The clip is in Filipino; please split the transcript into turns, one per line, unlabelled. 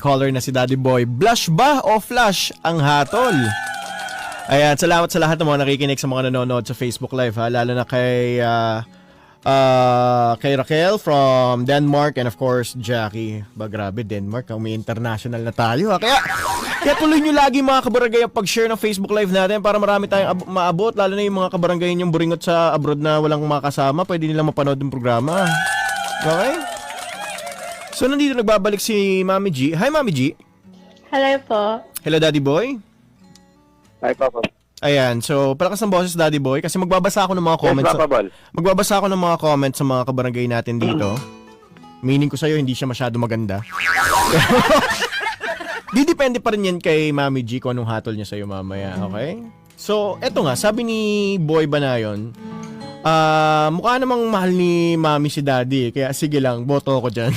caller na si Daddy Boy. Blush ba o flash ang hatol? Ayan, salamat sa lahat ng mga nakikinig sa mga nanonood sa Facebook Live ha. Lalo na kay Raquel from Denmark and of course Jackie. Grabe, Denmark, may international na tayo ha. Kaya tuloy nyo lagi mga kabarangay ang pag-share ng Facebook Live natin para marami tayong maabot. Lalo na yung mga kabarangay yung buringot sa abroad na walang makasama. Pwede nilang mapanood ng programa. Okay? So nandito nagbabalik si Mami G. Hi Mami G.
Hello po.
Hello Daddy Boy.
Hi, Papa.
Ayan, so palakas ng boses Daddy Boy kasi magbabasa ako ng mga comments.
Yes, Papa Bal.
Magbabasa ako ng mga comments sa mga kabarangay natin dito. Meaning ko sa'yo, hindi siya masyado maganda. Di depende pa rin yan kay Mami G kung anong hatol niya sa'yo mamaya, okay? So, eto nga, sabi ni Boy Banayon, mukha namang mahal ni Mami si Daddy, kaya sige lang, boto ako dyan.